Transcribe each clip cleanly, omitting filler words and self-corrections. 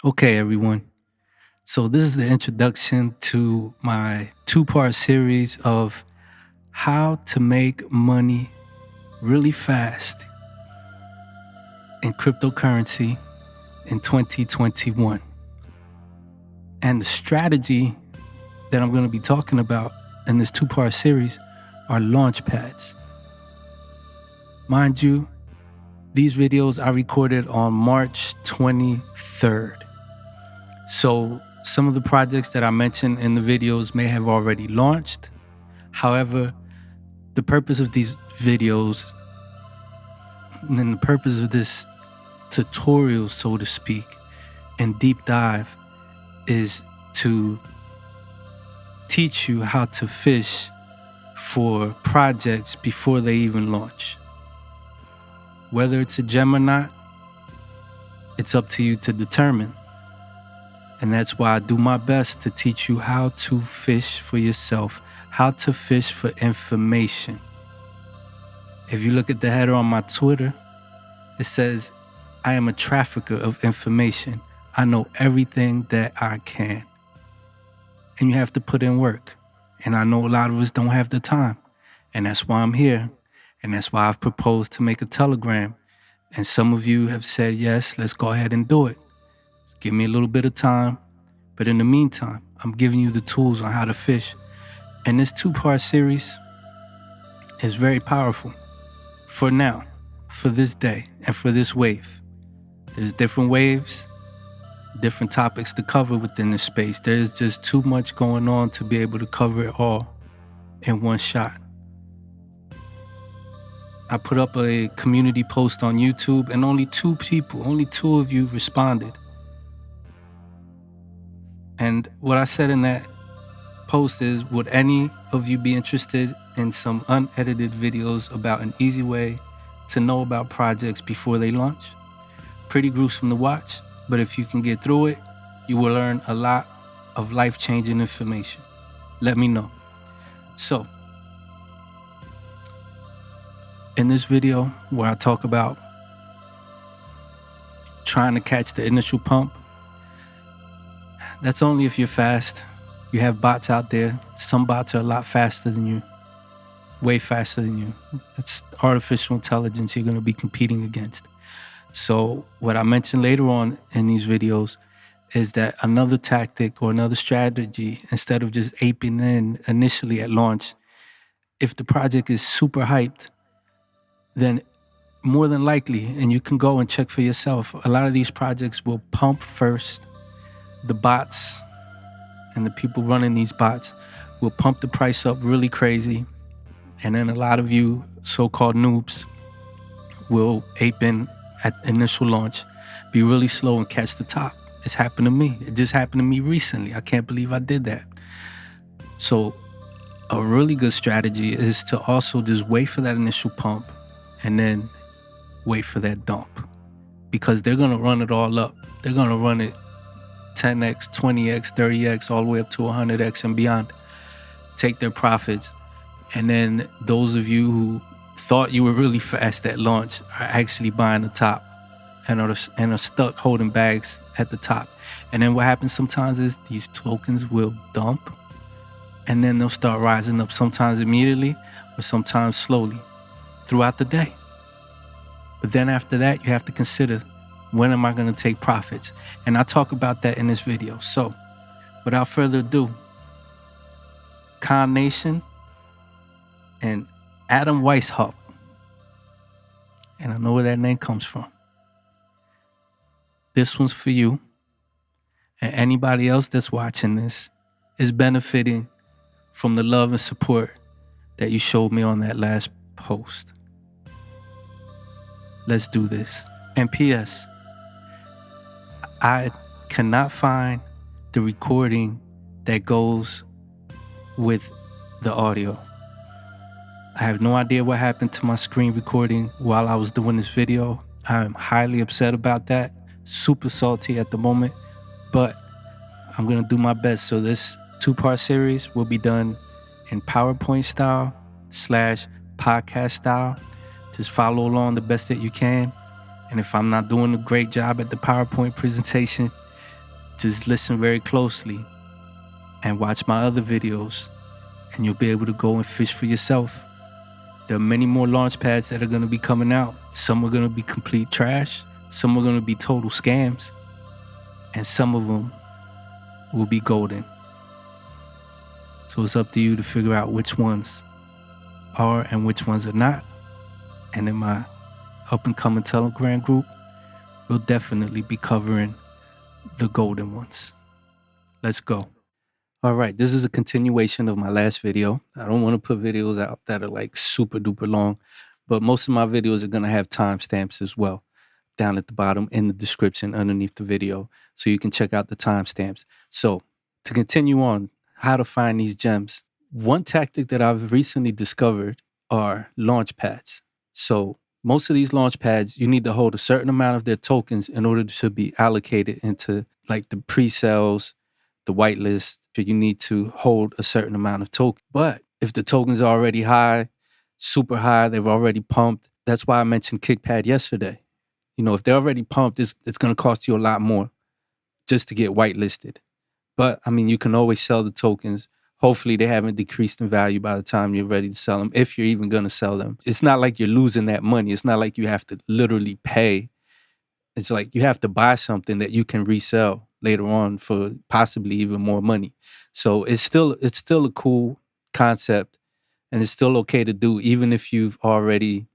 Okay, everyone. So, this is the introduction to my two-part series of how to make money really fast in cryptocurrency in 2021. And the strategy that I'm going to be talking about in this two-part series are Launchpads. Mind you, these videos I recorded on March 23rd. So some of the projects that I mentioned in the videos may have already launched. However, the purpose of these videos and the purpose of this tutorial, so to speak, and deep dive is to teach you how to fish for projects before they even launch. Whether it's a gem or not, it's up to you to determine. And that's why I do my best to teach you how to fish for yourself, how to fish for information. If you look at the header on my Twitter, it says, I am a trafficker of information. I know everything that I can. And you have to put in work. And I know a lot of us don't have the time. And that's why I'm here. And that's why I've proposed to make a Telegram. And some of you have said, yes, let's go ahead and do it. Just give me a little bit of time. But in the meantime, I'm giving you the tools on how to fish. And this two-part series is very powerful. For now, for this day, and for this wave. There's different waves, different topics to cover within this space. There's just too much going on to be able to cover it all in one shot. I put up a community post on YouTube and only two of you responded. And what I said in that post is, would any of you be interested in some unedited videos about an easy way to know about projects before they launch? Pretty gruesome to watch, but if you can get through it, you will learn a lot of life-changing information. Let me know. So, in this video where I talk about trying to catch the initial pump, that's only if you're fast. You have bots out there. Some bots are a lot faster than you, way faster than you. It's artificial intelligence you're going to be competing against. So what I mentioned later on in these videos is that another tactic or another strategy, instead of just aping in initially at launch, if the project is super hyped, then more than likely, and you can go and check for yourself, a lot of these projects will pump first. The bots and the people running these bots will pump the price up really crazy. And then a lot of you so-called noobs will ape in at initial launch, be really slow and catch the top. It's happened to me. It just happened to me recently. I can't believe I did that. So a really good strategy is to also just wait for that initial pump and then wait for that dump, because they're going to run it all up. They're going to run it 10x, 20x, 30x, all the way up to 100x and beyond. Take their profits. And then those of you who thought you were really fast at launch are actually buying the top and are stuck holding bags at the top. And then what happens sometimes is these tokens will dump and then they'll start rising up, sometimes immediately or sometimes slowly throughout the day. But then after that, you have to consider, when am I going to take profits? And I talk about that in this video. So without further ado, Khan Nation and Adam Weishaupt, and I know where that name comes from. This one's for you, and anybody else that's watching this is benefiting from the love and support that you showed me on that last post. Let's do this. And P.S., I cannot find the recording that goes with the audio. I have no idea what happened to my screen recording while I was doing this video. I'm highly upset about that. Super salty at the moment, but I'm going to do my best. So this two-part series will be done in PowerPoint style / podcast style. Just follow along the best that you can. And if I'm not doing a great job at the PowerPoint presentation, Just listen very closely and watch my other videos, and you'll be able to go and fish for yourself. There are many more launch pads that are going to be coming out. Some are going to be complete trash. Some are going to be total scams. And some of them will be golden. So it's up to you to figure out which ones are and which ones are not. And in my up and coming Telegram group, we'll definitely be covering the golden ones. Let's go. All right, this is a continuation of my last video. I don't want to put videos out that are like super duper long, but most of my videos are going to have timestamps as well down at the bottom in the description underneath the video, so you can check out the timestamps. So to continue on, how to find these gems. One tactic that I've recently discovered are Launchpads. So most of these Launchpads, you need to hold a certain amount of their tokens in order to be allocated into like the pre-sales, the whitelist. You need to hold a certain amount of tokens. But if the tokens are already high, super high, they've already pumped. That's why I mentioned Kickpad yesterday. You know, if they're already pumped, it's going to cost you a lot more just to get whitelisted. But I mean, you can always sell the tokens. Hopefully they haven't decreased in value by the time you're ready to sell them, if you're even going to sell them. It's not like you're losing that money. It's not like you have to literally pay. It's like you have to buy something that you can resell later on for possibly even more money. So it's still a cool concept, and it's still okay to do even if the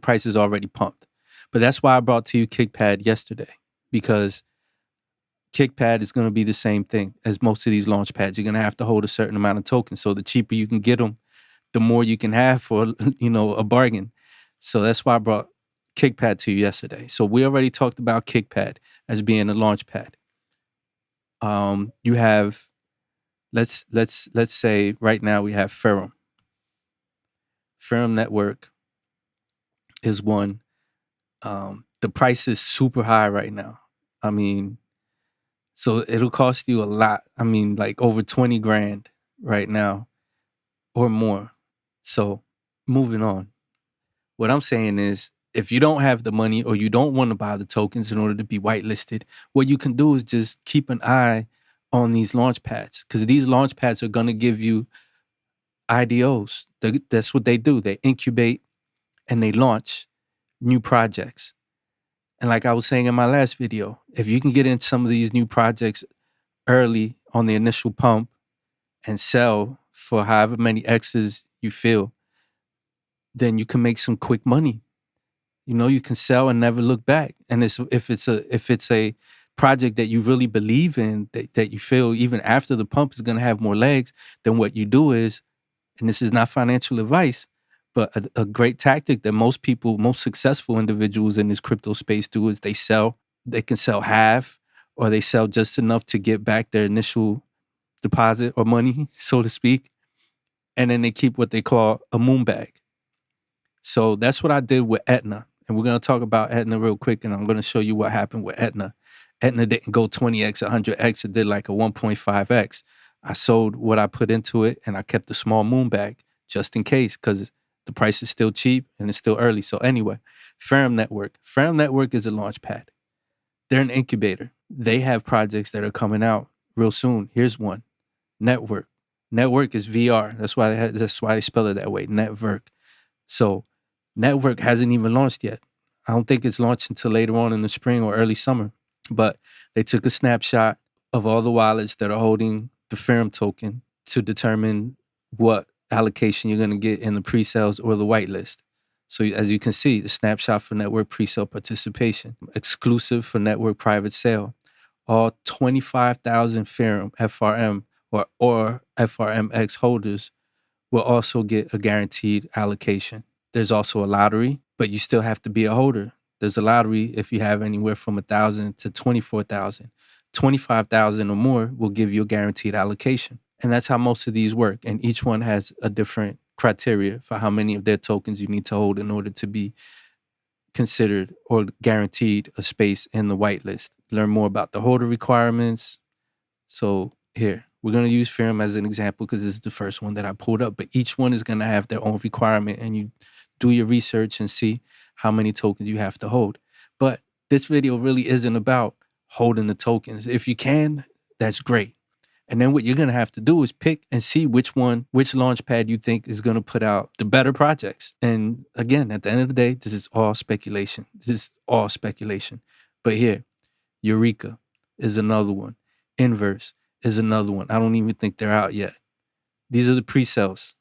price is already pumped. But that's why I brought to you Kickpad yesterday, because Kickpad is going to be the same thing as most of these launch pads. You're going to have to hold a certain amount of tokens. So the cheaper you can get them, the more you can have for, a bargain. So that's why I brought Kickpad to you yesterday. So we already talked about Kickpad as being a launch pad. You have, let's say right now we have Ferrum. Ferrum Network is one. The price is super high right now. I mean, so it'll cost you a lot. I mean, like over 20 grand right now or more. So moving on. What I'm saying is, if you don't have the money or you don't want to buy the tokens in order to be whitelisted, what you can do is just keep an eye on these launch pads, because these launch pads are going to give you IDOs. That's what they do. They incubate and they launch new projects. And like I was saying in my last video, if you can get in some of these new projects early on the initial pump and sell for however many X's you feel, then you can make some quick money. You can sell and never look back. And if it's a project that you really believe in, that you feel even after the pump is going to have more legs, then what you do is, and this is not financial advice, but a great tactic that most successful individuals in this crypto space do is they can sell half, or they sell just enough to get back their initial deposit or money, so to speak. And then they keep what they call a moon bag. So that's what I did with Etna. And we're going to talk about Etna real quick, and I'm going to show you what happened with Etna. Etna didn't go 20x, 100x. It did like a 1.5x. I sold what I put into it, and I kept a small moon bag just in case, because the price is still cheap and it's still early. So anyway, Ferrum Network. Ferrum Network is a launch pad. They're an incubator. They have projects that are coming out real soon. Here's one. Network. Network is VR. That's why they spell it that way. Network. So Network hasn't even launched yet. I don't think it's launched until later on in the spring or early summer. But they took a snapshot of all the wallets that are holding the Ferrum token to determine what allocation you're going to get in the pre-sales or the whitelist. So as you can see, the snapshot for network pre-sale participation, exclusive for network private sale. All 25,000 Ferrum FRM or FRMX holders will also get a guaranteed allocation. There's also a lottery, but you still have to be a holder. There's a lottery if you have anywhere from 1,000 to 24,000. 25,000 or more will give you a guaranteed allocation. And that's how most of these work. And each one has a different criteria for how many of their tokens you need to hold in order to be considered or guaranteed a space in the whitelist. Learn more about the holder requirements. So here, we're going to use Ferrum as an example because this is the first one that I pulled up, but each one is going to have their own requirement, and you do your research and see how many tokens you have to hold. But this video really isn't about holding the tokens. If you can, that's great. And then what you're gonna have to do is pick and see which launchpad you think is gonna put out the better projects. And again, at the end of the day, this is all speculation. But here, Eureka is another one. Inverse is another one. I don't even think they're out yet. These are the pre-sales.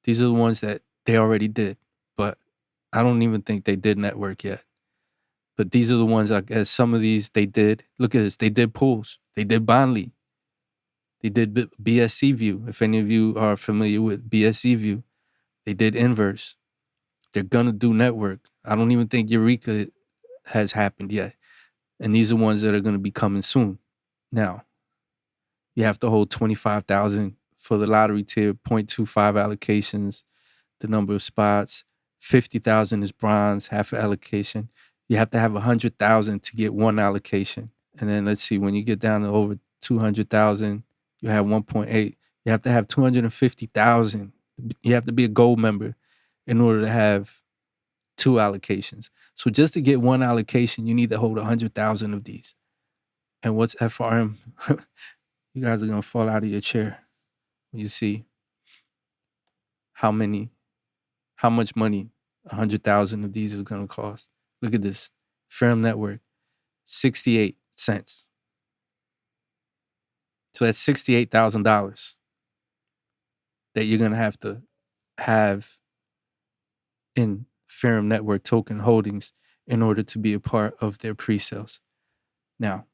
These are the ones that they already did. But I don't even think they did network yet. But these are the ones, I guess, some of these they did. Look at this. They did pools. They did Bondly. They did BSC View. If any of you are familiar with BSC View, they did Inverse. They're going to do network. I don't even think Eureka has happened yet. And these are ones that are going to be coming soon. Now, you have to hold 25,000 for the lottery tier, 0.25 allocations, the number of spots. 50,000 is bronze, half an allocation. You have to have 100,000 to get one allocation. And then let's see, when you get down to over 200,000, you have 1.8. You have to have 250,000. You have to be a gold member in order to have 2 allocations. So just to get one allocation, you need to hold 100,000 of these. And what's FRM? You guys are going to fall out of your chair when you see how much money 100,000 of these is going to cost. Look at this. Ferrum Network, 68 cents. So that's $68,000 that you're going to have in Ferrum Network token holdings in order to be a part of their pre-sales. Now,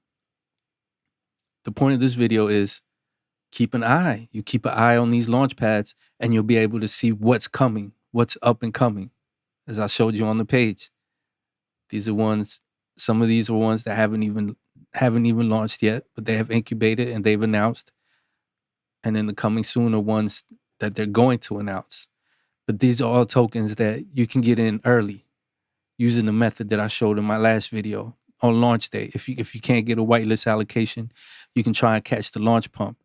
the point of this video is keep an eye. You keep an eye on these launchpads and you'll be able to see what's coming, what's up and coming, as I showed you on the page. These are ones, some of these are ones that haven't even launched yet, but they have incubated and they've announced. And then the coming soon are ones that they're going to announce. But these are all tokens that you can get in early using the method that I showed in my last video on launch day. If you can't get a whitelist allocation, you can try and catch the launch pump.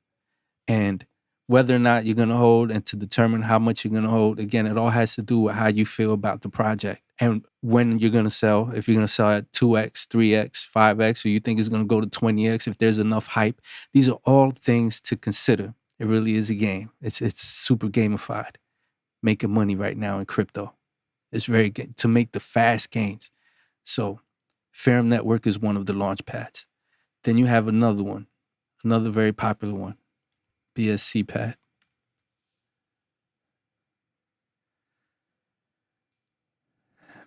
And whether or not you're going to hold and to determine how much you're going to hold, again, it all has to do with how you feel about the project and when you're going to sell. If you're going to sell at 2x, 3x, 5x, or you think it's going to go to 20x, if there's enough hype. These are all things to consider. It really is a game. It's super gamified. Making money right now in crypto. It's very good to make the fast gains. So Ferrum Network is one of the launch pads. Then you have another one, another very popular one, BSCPAD.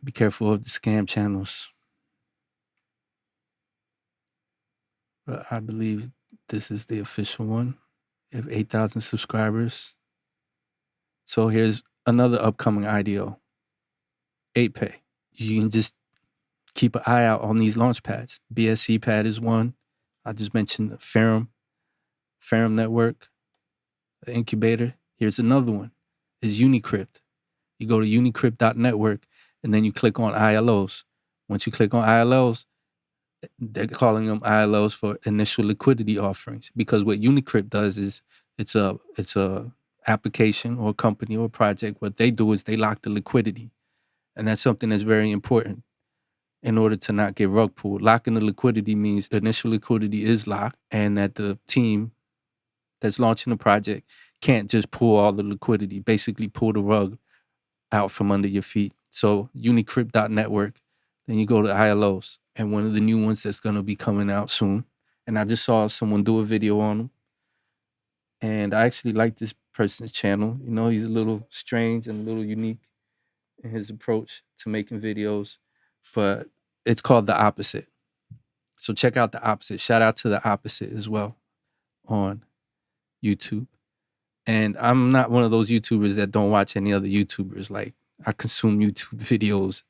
Be careful of the scam channels. But I believe this is the official one. You have 8,000 subscribers. So here's another upcoming IDO, 8Pay. You can just keep an eye out on these launch pads. BSCPAD is one. I just mentioned Ferrum Network, the incubator. Here's another one, is Unicrypt. You go to unicrypt.network and then you click on ILOs. Once you click on ILOs, they're calling them ILOs for initial liquidity offerings, because what Unicrypt does is it's a application or company or project. What they do is they lock the liquidity, and that's something that's very important in order to not get rug pulled. Locking the liquidity means the initial liquidity is locked and that the team that's launching the project can't just pull all the liquidity, basically pull the rug out from under your feet. So unicrypt.network, then you go to ILOs, and one of the new ones that's going to be coming out soon. And I just saw someone do a video on them. And I actually like this person's channel. You know, he's a little strange and a little unique in his approach to making videos, but it's called The Opposite. So check out The Opposite. Shout out to The Opposite as well on YouTube. And I'm not one of those YouTubers that don't watch any other YouTubers. Like, I consume YouTube videos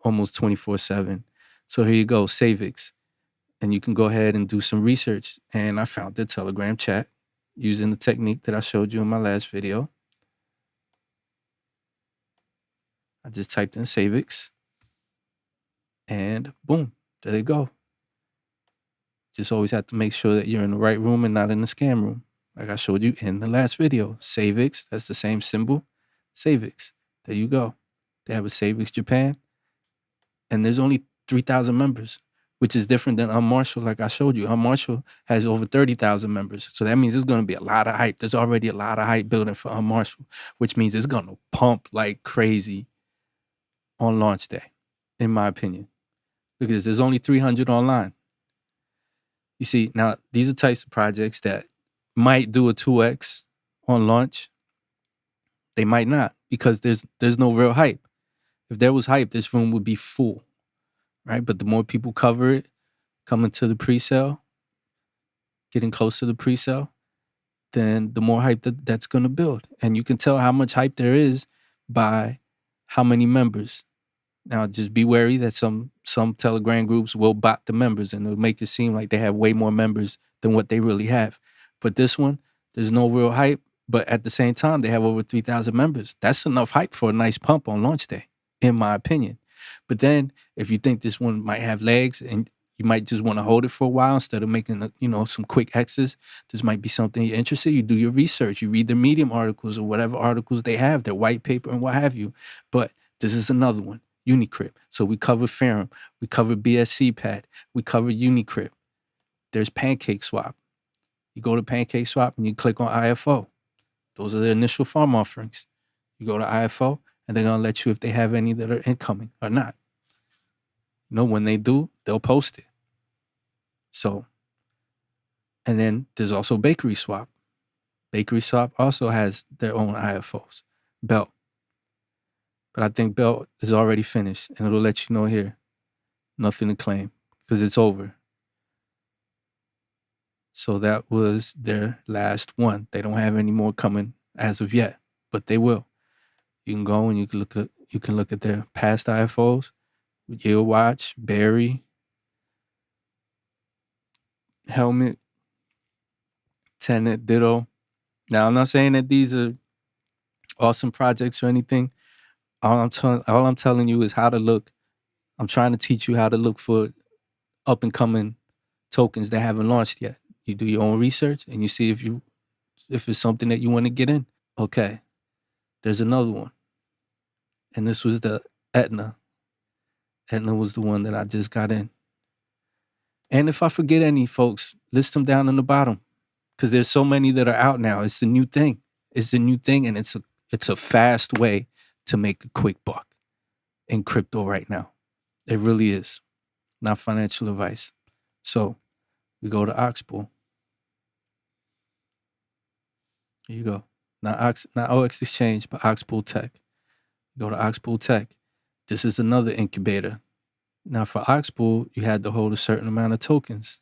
almost 24/7. So here you go, Savix. And you can go ahead and do some research. And I found the Telegram chat using the technique that I showed you in my last video. I just typed in Savix. And boom, there you go. Just always have to make sure that you're in the right room and not in the scam room, like I showed you in the last video. Savix, that's the same symbol. Savix, there you go. They have a Savix Japan, and there's only 3,000 members. which is different than Unmarshal. Like I showed you, Unmarshal has over 30,000 members. So that means there's going to be a lot of hype. There's already a lot of hype building for Unmarshal, which means it's going to pump like crazy on launch day, in my opinion. Look at this. There's only 300 online. You see, now these are types of projects that might do a 2x on launch. They might not, because there's no real hype. If there was hype, this room would be full, right? But the more people cover it, coming to the pre-sale, getting close to the pre-sale, then the more hype that's going to build. And you can tell how much hype there is by how many members. Now, just be wary that some Telegram groups will bot the members, and it'll make it seem like they have way more members than what they really have. But this one, there's no real hype, but at the same time, they have over 3,000 members. That's enough hype for a nice pump on launch day, in my opinion. But then, if you think this one might have legs and you might just want to hold it for a while instead of making, some quick X's, this might be something you're interested in. You do your research, you read their Medium articles or whatever articles they have, their white paper and what have you. But this is another one. Unicrypt. So we cover Ferrum, we cover BSCPAD, we cover Unicrypt. There's Pancake Swap. You go to Pancake Swap and you click on IFO. Those are the initial farm offerings. You go to IFO and they're gonna let you if they have any that are incoming or not. When they do, they'll post it. So, and then there's also Bakery Swap. Bakery Swap also has their own IFOs. Belt. But I think Belt is already finished, and it'll let you know here. Nothing to claim, because it's over. So that was their last one. They don't have any more coming as of yet, but they will. You can go and you can look at their past IFOs. Yield Watch, Berry, Helmet, Tenet, Ditto. Now, I'm not saying that these are awesome projects or anything. All I'm telling you is how to look. I'm trying to teach you how to look for up and coming tokens that haven't launched yet. You do your own research and you see if it's something that you want to get in. Okay, there's another one, and this was the Etna. Etna was the one that I just got in. And if I forget any, folks, list them down in the bottom, because there's so many that are out now. It's the new thing. It's the new thing, and it's a fast way to make a quick buck in crypto right now. It really is. Not financial advice. So we go to OxBull. Here you go. Not OX Exchange, but OxBull Tech. Go to OxBull Tech. This is another incubator. Now for OxBull, you had to hold a certain amount of tokens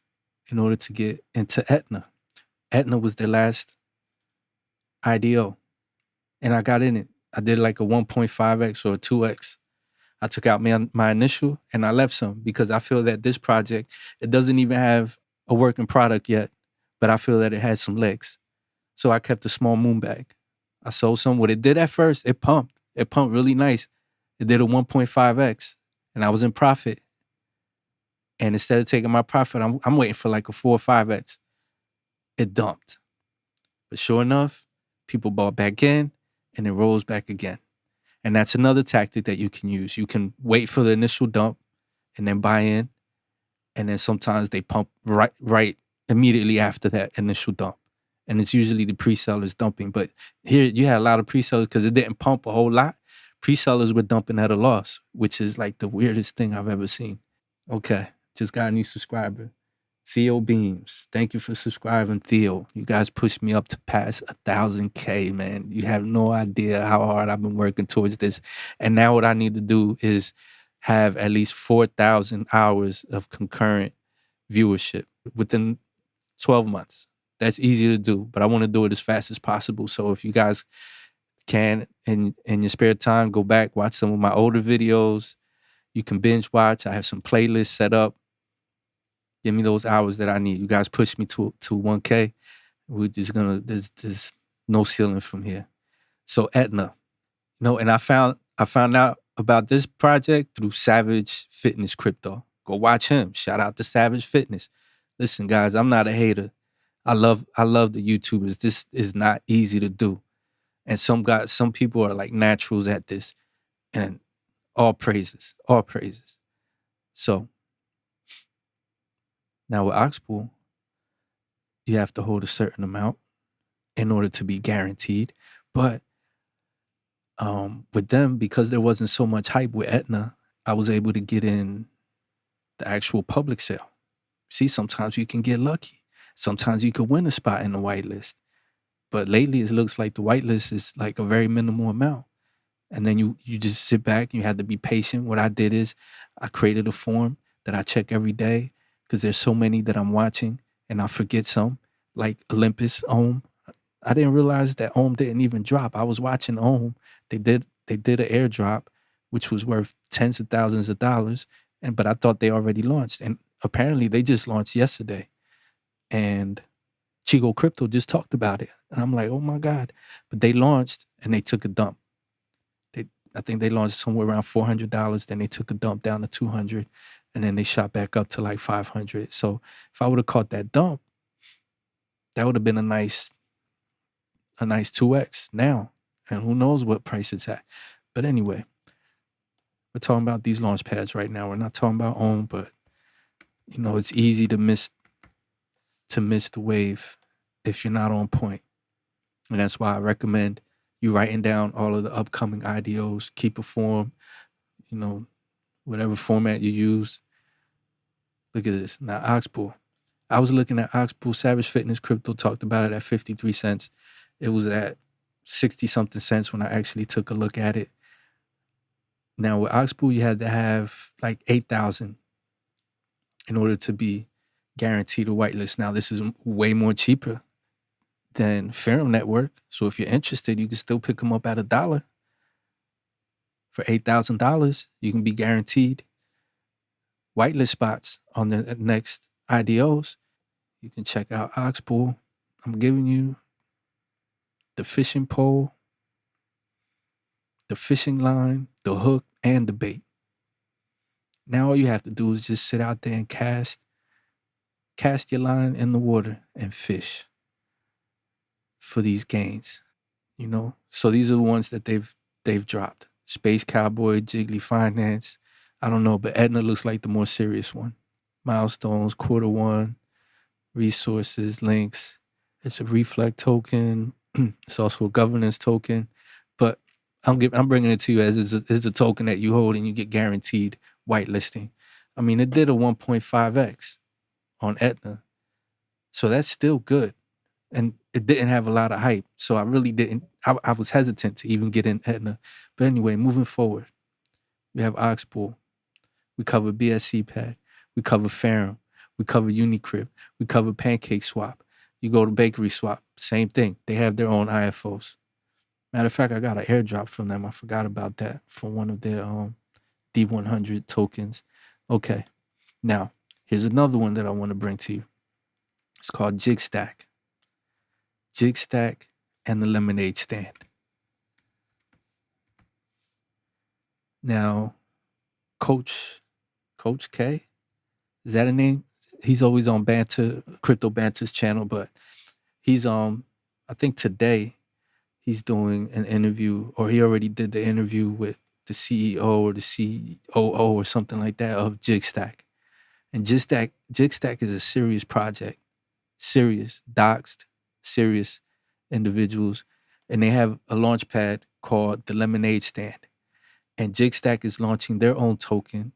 in order to get into Etna. Etna was their last IDO. And I got in it. I did like a 1.5x or a 2x. I took out my initial and I left some, because I feel that this project, it doesn't even have a working product yet, but I feel that it has some legs. So I kept a small moon bag. I sold some. What it did at first, it pumped. It pumped really nice. It did a 1.5x and I was in profit. And instead of taking my profit, I'm waiting for like a 4 or 5x. It dumped. But sure enough, people bought back in and it rose back again. And that's another tactic that you can use. You can wait for the initial dump and then buy in. And then sometimes they pump right immediately after that initial dump. And it's usually the pre-sellers dumping. But here you had a lot of pre-sellers because it didn't pump a whole lot. Pre-sellers were dumping at a loss, which is like the weirdest thing I've ever seen. Okay, just got a new subscriber. Theo Beams. Thank you for subscribing, Theo. You guys pushed me up to pass 1,000K, man. You have no idea how hard I've been working towards this. And now what I need to do is have at least 4,000 hours of concurrent viewership within 12 months. That's easy to do, but I want to do it as fast as possible. So if you guys can, in your spare time, go back, watch some of my older videos. You can binge watch. I have some playlists set up. Give me those hours that I need. You guys push me to 1K. We're just there's no ceiling from here. So Etna, and I found out about this project through Savage Fitness Crypto. Go watch him. Shout out to Savage Fitness. Listen, guys, I'm not a hater. I love the YouTubers. This is not easy to do. And some people are like naturals at this. And all praises. So Now with OxBull, you have to hold a certain amount in order to be guaranteed. But with them, because there wasn't so much hype with Etna, I was able to get in the actual public sale. See, sometimes you can get lucky. Sometimes you could win a spot in the whitelist. But lately, it looks like the whitelist is like a very minimal amount. And then you just sit back. You have to be patient. What I did is I created a form that I check every day because there's so many that I'm watching and I forget some, like Olympus, Ohm. I didn't realize that Ohm didn't even drop. I was watching Ohm. They did an airdrop, which was worth tens of thousands of dollars, but I thought they already launched, and apparently they just launched yesterday. And Chico Crypto just talked about it, and I'm like, oh my god! But they launched and they took a dump. I think they launched somewhere around $400. Then they took a dump down to 200, and then they shot back up to like 500. So if I would have caught that dump, that would have been a nice 2x now. And who knows what price it's at. But anyway, we're talking about these launch pads right now. We're not talking about OWN, but it's easy to miss the wave if you're not on point. And that's why I recommend you writing down all of the upcoming IDOs, keep a form, whatever format you use. Look at this. Now OxBull. I was looking at OxBull. Savage Fitness Crypto talked about it at 53 cents. It was at 60 something cents when I actually took a look at it. Now with OxBull, you had to have like 8,000 in order to be guaranteed a whitelist. Now this is way more cheaper than Ferrum Network. So if you're interested, you can still pick them up at $1 for $8,000. You can be guaranteed whitelist spots on the next IDOs. You can check out OxBull. I'm giving you the fishing pole, the fishing line, the hook, and the bait. Now all you have to do is just sit out there and cast your line in the water and fish for these gains. So these are the ones that they've dropped. Space Cowboy, Jiggly Finance. I don't know, but Etna looks like the more serious one. Milestones, quarter one, resources, links. It's a reflect token. It's also a governance token, but I'm bringing it to you as it's a token that you hold and you get guaranteed whitelisting. I mean, it did a 1.5x on Etna, so that's still good, and it didn't have a lot of hype. So I really didn't. I was hesitant to even get in Etna, but anyway, moving forward, we have OxBull. We cover BSCPAD. We cover Ferrum. We cover Unicrypt. We cover Pancake Swap. You go to Bakery Swap, same thing. They have their own IFOs. Matter of fact, I got an airdrop from them. I forgot about that from one of their D100 tokens. Okay, now here's another one that I want to bring to you. It's called Jigstack. Jigstack and the Lemonade Stand. Now, Coach K, is that a name? He's always on Crypto Banter's channel, but he's I think today he's doing an interview, or he already did the interview with the CEO or the COO or something like that of Jigstack. And Jigstack is a serious project, serious, doxed, serious individuals. And they have a launch pad called the Lemonade Stand. And Jigstack is launching their own token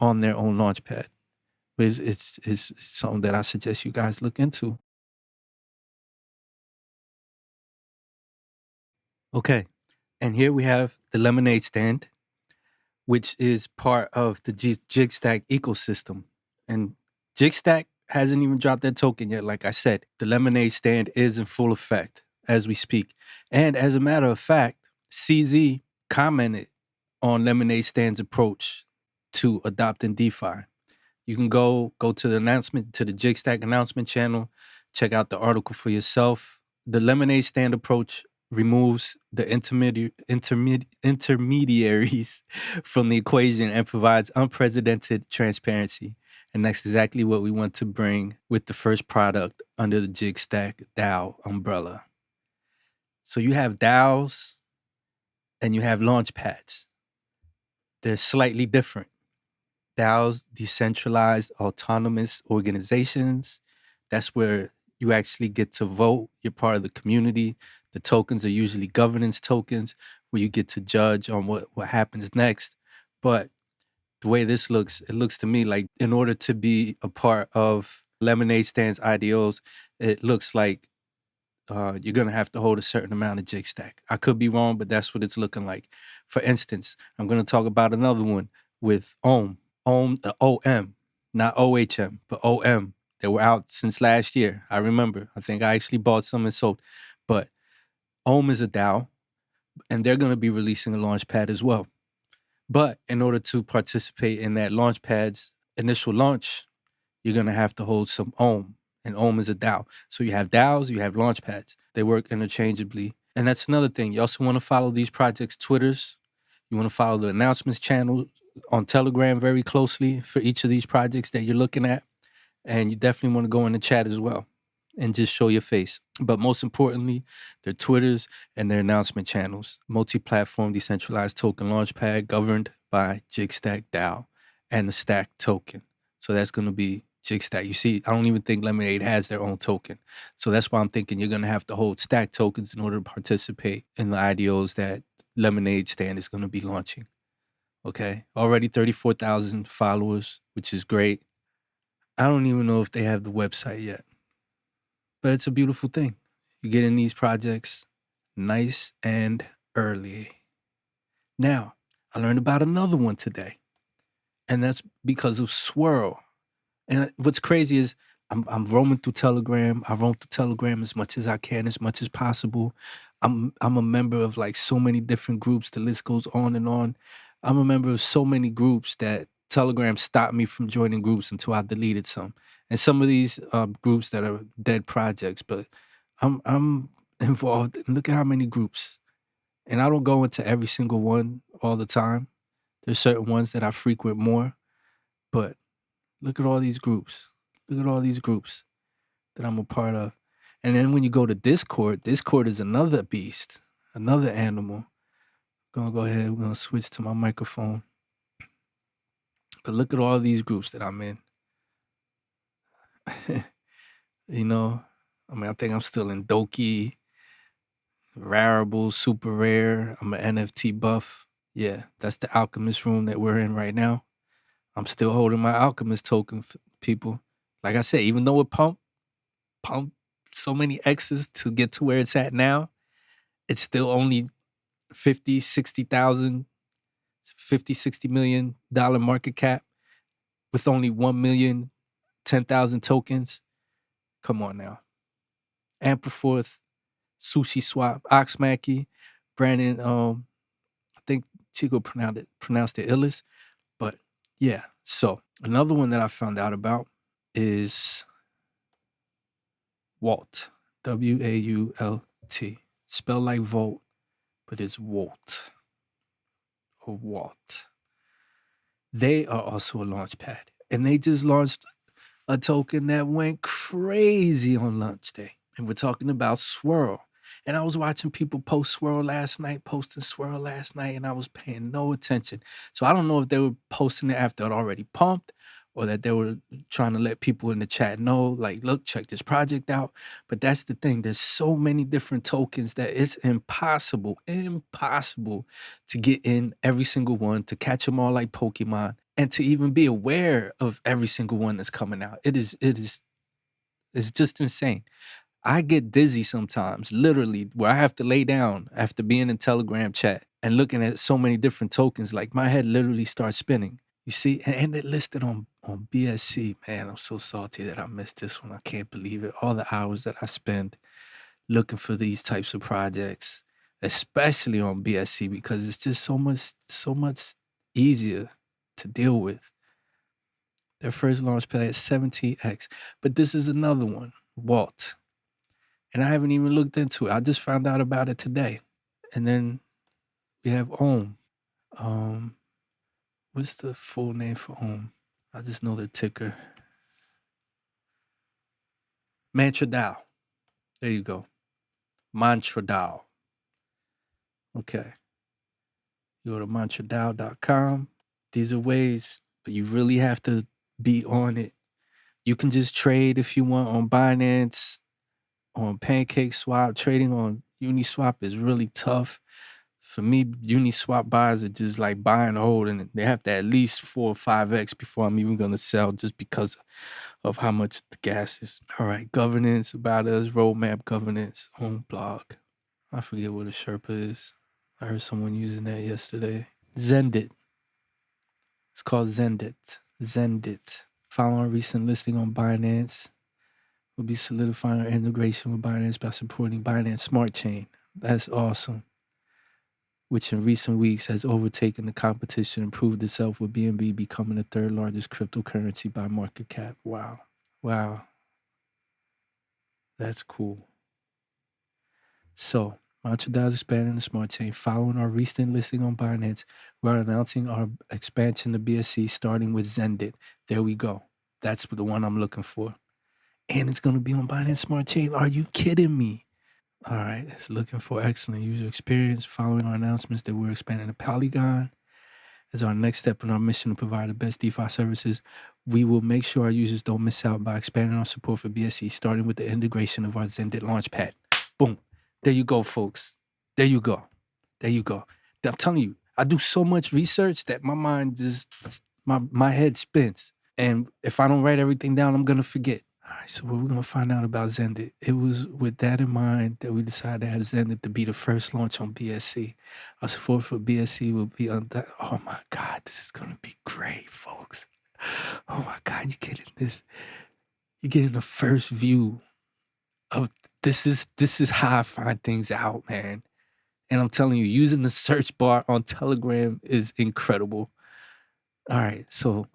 on their own launch pad. It's something that I suggest you guys look into. Okay. And here we have the Lemonade Stand, which is part of the Jigstack ecosystem. And Jigstack hasn't even dropped their token yet. Like I said, the Lemonade Stand is in full effect as we speak. And as a matter of fact, CZ commented on Lemonade Stand's approach to adopting DeFi. You can go to the announcement, to the Jigstack announcement channel, check out the article for yourself. The Lemonade Stand approach removes the intermediaries from the equation and provides unprecedented transparency. And that's exactly what we want to bring with the first product under the Jigstack DAO umbrella. So you have DAOs and you have Launchpads. They're slightly different. DAOs, decentralized autonomous organizations. That's where you actually get to vote. You're part of the community. The tokens are usually governance tokens where you get to judge on what happens next. But the way this looks, it looks to me like in order to be a part of Lemonade Stand's IDOs, it looks like you're going to have to hold a certain amount of Jigstack. I could be wrong, but that's what it's looking like. For instance, I'm going to talk about another one with OM. OM, not OHM, but OM. They were out since last year. I remember. I think I actually bought some and sold. But OM is a DAO, and they're going to be releasing a Launchpad as well. But in order to participate in that Launchpad's initial launch, you're going to have to hold some OM. And OM is a DAO. So you have DAOs, you have Launchpads. They work interchangeably. And that's another thing. You also want to follow these projects' Twitters. You want to follow the announcements channel on Telegram very closely for each of these projects that you're looking at. And you definitely want to go in the chat as well and just show your face. But most importantly, their Twitters and their announcement channels. Multi-platform decentralized token launchpad governed by Jigstack DAO and the Stack token. So that's going to be Jigstack. You see, I don't even think Lemonade has their own token. So that's why I'm thinking you're going to have to hold Stack tokens in order to participate in the IDOs that Lemonade Stand is going to be launching. Okay. Already 34,000 followers, which is great. I don't even know if they have the website yet, but it's a beautiful thing. You get in these projects nice and early. Now, I learned about another one today, and that's because of Swirl. And what's crazy is I'm roaming through Telegram. I roam through Telegram as much as I can, as much as possible. I'm a member of like so many different groups. The list goes on and on. I'm a member of so many groups that Telegram stopped me from joining groups until I deleted some. And some of these groups that are dead projects, but I'm involved. Look at how many groups. And I don't go into every single one all the time. There's certain ones that I frequent more, but look at all these groups. Look at all these groups that I'm a part of. And then when you go to Discord, Discord is another beast, another animal. I'm gonna go ahead, we're gonna switch to my microphone. But look at all these groups that I'm in. You know, I mean, I think I'm still in Doki, Rarible, Super Rare. I'm an NFT buff. Yeah, that's the Alchemist room that we're in right now. I'm still holding my Alchemist token, people. Like I said, even though it pumped so many X's to get to where it's at now, it's still only 50, 60,000, 50, $60 million market cap with only 1 million, 10,000 tokens. Come on now. Amperforth, Sushi Swap, Oxmacky, Brandon, I think Chico pronounced it illest. But yeah, so another one that I found out about is Wault, W-A-U-L-T. Spelled like Volt, but it's Wault or Wault. They are also a launchpad, and they just launched a token that went crazy on launch day. And we're talking about Swirl. And I was watching people posting Swirl last night, and I was paying no attention. So I don't know if they were posting it after it already pumped or that they were trying to let people in the chat know, like, look, check this project out. But that's the thing. There's so many different tokens that it's impossible to get in every single one, to catch them all like Pokemon, and to even be aware of every single one that's coming out. It's just insane. I get dizzy sometimes, literally, where I have to lay down after being in Telegram chat and looking at so many different tokens. Like my head literally starts spinning. You see, and it listed on BSC. Man, I'm so salty that I missed this one. I can't believe it. All the hours that I spend looking for these types of projects, especially on BSC, because it's just so much easier to deal with. Their first launch pad is 17x, but this is another one, Wault. And I haven't even looked into it. I just found out about it today. And then we have Ohm. What's the full name for Ohm? I just know the ticker. Mantra DAO. There you go. Mantra DAO. Okay. You go to mantradao.com. These are ways but you really have to be on it. You can just trade if you want on Binance, on Pancake Swap. Trading on Uniswap is really tough. For me, Uniswap buys are just like buy and hold, and they have to at least 4 or 5x before I'm even going to sell, just because of how much the gas is. All right, governance, about us, roadmap governance, home blog. I forget what a Sherpa is. I heard someone using that yesterday. Zendit. It's called Zendit. Zendit. Following our recent listing on Binance, we'll be solidifying our integration with Binance by supporting Binance Smart Chain. That's awesome. Which in recent weeks has overtaken the competition and proved itself, with BNB becoming the third largest cryptocurrency by market cap. Wow. Wow. That's cool. So, Launchpads is expanding the smart chain. Following our recent listing on Binance, we're announcing our expansion to BSC, starting with Zendit. There we go. That's the one I'm looking for. And it's going to be on Binance Smart Chain. Are you kidding me? All right. It's looking for excellent user experience. Following our announcements that we're expanding to Polygon as our next step in our mission to provide the best DeFi services, we will make sure our users don't miss out by expanding our support for BSC, starting with the integration of our Zendit Launchpad. Boom. There you go, folks. There you go. There you go. I'm telling you, I do so much research that my mind just, my head spins. And if I don't write everything down, I'm going to forget. All right, so what we're going to find out about Zendit. It was with that in mind that we decided to have Zendit to be the first launch on BSC. Our support for BSC will be on that. Oh my God, this is going to be great, folks. Oh my God, you're getting this. You're getting the first view of this is how I find things out, man. And I'm telling you, using the search bar on Telegram is incredible. All right, so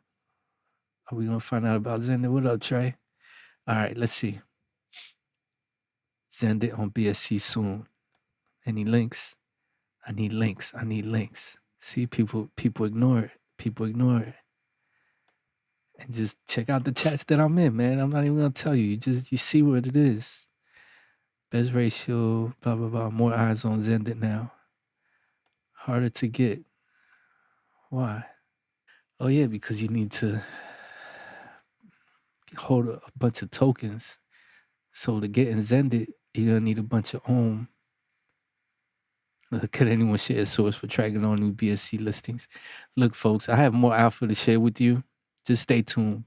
are we going to find out about Zendit? What up, Trey? All right, let's see. Zendit on BSC soon. Any links? I need links. I need links. See, people ignore it. People ignore it. And just check out the chats that I'm in, man. I'm not even gonna tell you. You see what it is. Best ratio, blah blah blah. More eyes on Zendit now. Harder to get. Why? Oh yeah, because you need to hold a bunch of tokens. So to get in Zendit, you're gonna need a bunch of Ohm. Could anyone share a source for tracking on new BSC listings? Look, folks, I have more alpha to share with you. Just stay tuned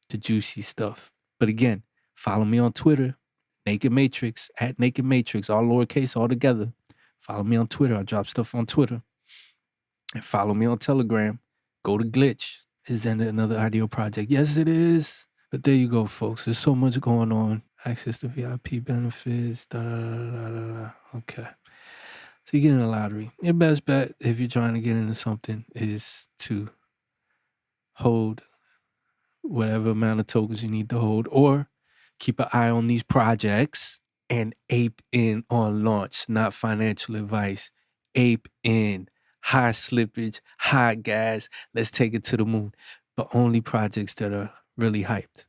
to juicy stuff. But again, follow me on Twitter, Naked Matrix, at Naked Matrix, all lowercase, all together. Follow me on Twitter. I drop stuff on Twitter. And follow me on Telegram. Go to Glitch. Is Zendit another ideal project? Yes, it is. But there you go, folks. There's so much going on. Access to VIP benefits. Da, da, da, da, da, da. Okay. So you get in a lottery. Your best bet, if you're trying to get into something, is to hold whatever amount of tokens you need to hold, or keep an eye on these projects and ape in on launch. Not financial advice. Ape in. High slippage, high gas. Let's take it to the moon. But only projects that are really hyped.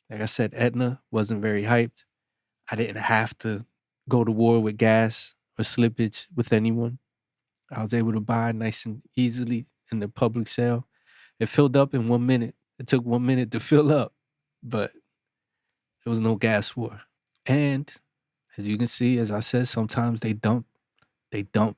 Like I said, Etna wasn't very hyped. I didn't have to go to war with gas or slippage with anyone. I was able to buy nice and easily in the public sale. It filled up in 1 minute. It took 1 minute to fill up, but there was no gas war. And as you can see, as I said, sometimes they dump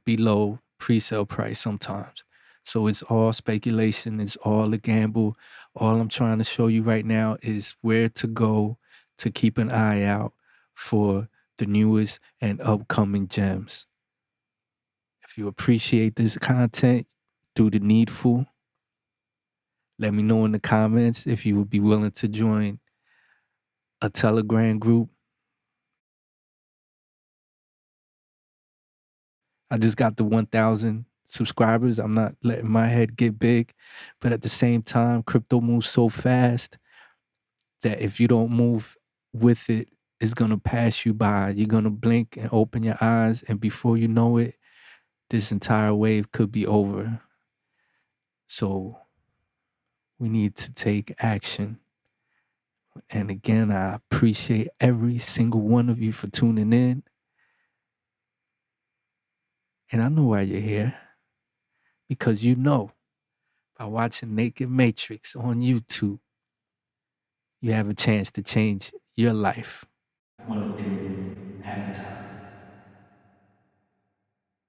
below pre-sale price sometimes. So it's all speculation. It's all a gamble. All I'm trying to show you right now is where to go to keep an eye out for the newest and upcoming gems. If you appreciate this content, do the needful. Let me know in the comments if you would be willing to join a Telegram group. I just got the 1,000 subscribers. I'm not letting my head get big, but at the same time, crypto moves so fast that if you don't move with it, it's going to pass you by. You're going to blink and open your eyes, and before you know it, this entire wave could be over. So we need to take action. And again, I appreciate every single one of you for tuning in. And I know why you're here. Because you know, by watching Naked Matrix on YouTube, you have a chance to change your life. One Ethereum at a time.